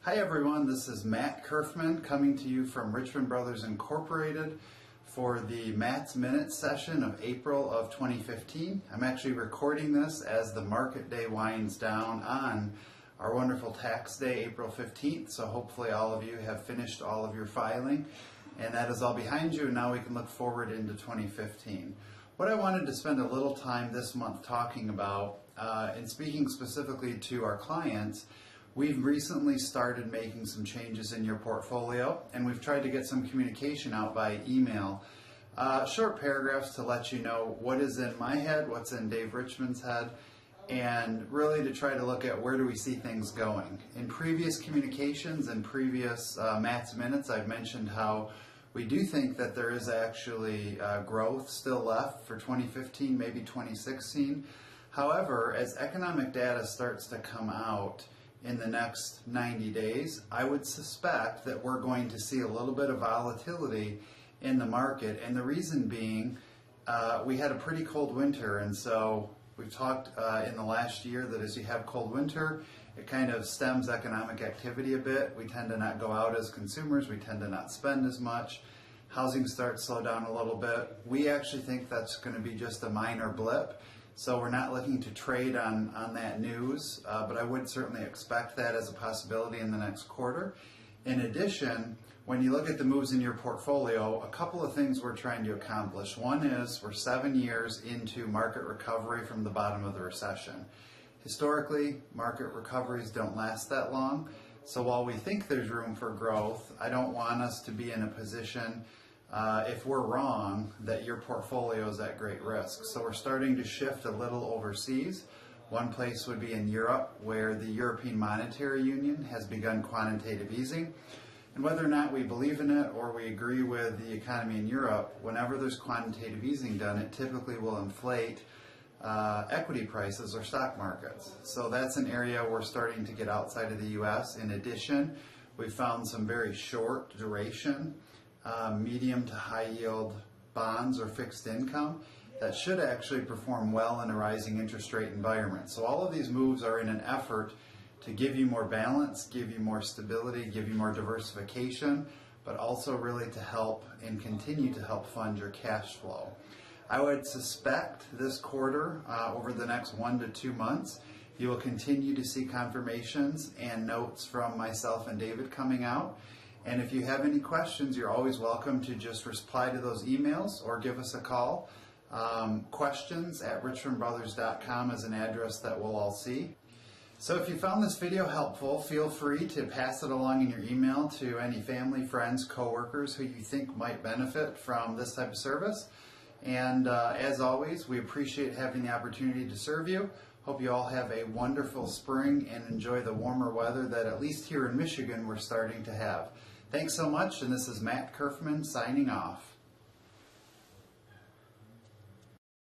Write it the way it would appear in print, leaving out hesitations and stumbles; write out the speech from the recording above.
Hi everyone, this is Matt Curfman coming to you from Richmond Brothers Incorporated for the Matt's Minute session of April of 2015. I'm actually recording this as the market day winds down on our wonderful tax day, April 15th, so hopefully all of you have finished all of your filing and that is all behind you, and now we can look forward into 2015. What I wanted to spend a little time this month talking about, and speaking specifically to our clients, we've recently started making some changes in your portfolio, and we've tried to get some communication out by email. Short paragraphs to let you know what is in my head, what's in Dave Richmond's head, and really to try to look at where do we see things going. In previous communications and previous Matt's Minutes, I've mentioned how we do think that there is actually growth still left for 2015, maybe 2016. However, as economic data starts to come out in the next 90 days, I would suspect that we're going to see a little bit of volatility in the market, and the reason being we had a pretty cold winter, and so we've talked in the last year that as you have cold winter, it kind of stems economic activity a bit. We tend to not go out as consumers, we tend to not spend as much, housing starts to slow down a little bit. We actually think that's going to be just a minor blip. So we're not looking to trade on that news, but I would certainly expect that as a possibility in the next quarter. In addition, when you look at the moves in your portfolio, a couple of things we're trying to accomplish. One is we're 7 years into market recovery from the bottom of the recession. Historically, market recoveries don't last that long, so while we think there's room for growth, I don't want us to be in a position if we're wrong, that your portfolio is at great risk. So we're starting to shift a little overseas. One place would be in Europe, where the European Monetary Union has begun quantitative easing. And whether or not we believe in it or we agree with the economy in Europe, whenever there's quantitative easing done, it typically will inflate equity prices or stock markets. So that's an area we're starting to get outside of the U.S. In addition, we found some very short duration medium to high yield bonds or fixed income that should actually perform well in a rising interest rate environment. So all of these moves are in an effort to give you more balance, give you more stability, give you more diversification, but also really to help and continue to help fund your cash flow. I would suspect this quarter, over the next 1 to 2 months, you will continue to see confirmations and notes from myself and David coming out. And if you have any questions, you're always welcome to just reply to those emails or give us a call. Questions@richmondbrothers.com is an address that we'll all see. So if you found this video helpful, feel free to pass it along in your email to any family, friends, coworkers who you think might benefit from this type of service. And as always, we appreciate having the opportunity to serve you. Hope you all have a wonderful spring and enjoy the warmer weather that at least here in Michigan we're starting to have. Thanks so much, and this is Matt Curfman signing off.